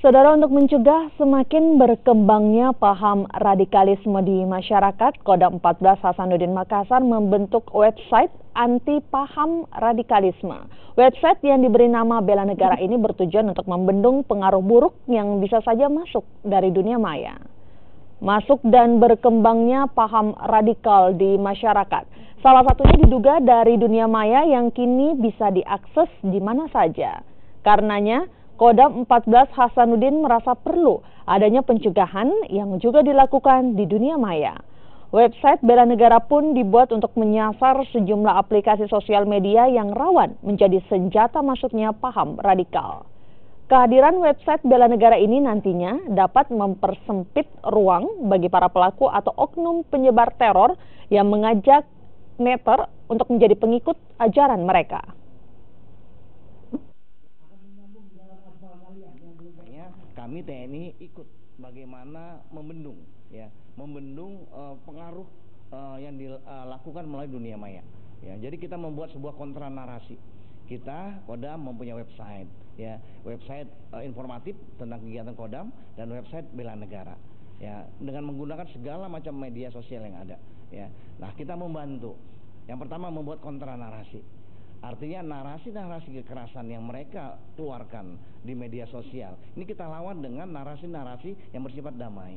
Saudara, untuk mencegah semakin berkembangnya paham radikalisme di masyarakat, Kodam 14 Hasanuddin Makassar membentuk website anti paham radikalisme. Website yang diberi nama Bela Negara ini bertujuan untuk membendung pengaruh buruk yang bisa saja masuk dari dunia maya. Masuk dan berkembangnya paham radikal di masyarakat. Salah satunya diduga dari dunia maya yang kini bisa diakses di mana saja. Karenanya, Kodam 14 Hasanuddin merasa perlu adanya pencegahan yang juga dilakukan di dunia maya. Website Bela Negara pun dibuat untuk menyasar sejumlah aplikasi sosial media yang rawan menjadi senjata masuknya paham radikal. Kehadiran website Bela Negara ini nantinya dapat mempersempit ruang bagi para pelaku atau oknum penyebar teror yang mengajak netter untuk menjadi pengikut ajaran mereka. Kami TNI ikut bagaimana membendung pengaruh yang dilakukan melalui dunia maya. Ya, jadi kita membuat sebuah kontra narasi. Kita Kodam mempunyai website, website informatif tentang kegiatan Kodam dan website Bela Negara. Ya, dengan menggunakan segala macam media sosial yang ada. Ya, nah kita membantu. Yang pertama membuat kontra narasi. Artinya narasi-narasi kekerasan yang mereka keluarkan di media sosial, ini kita lawan dengan narasi-narasi yang bersifat damai.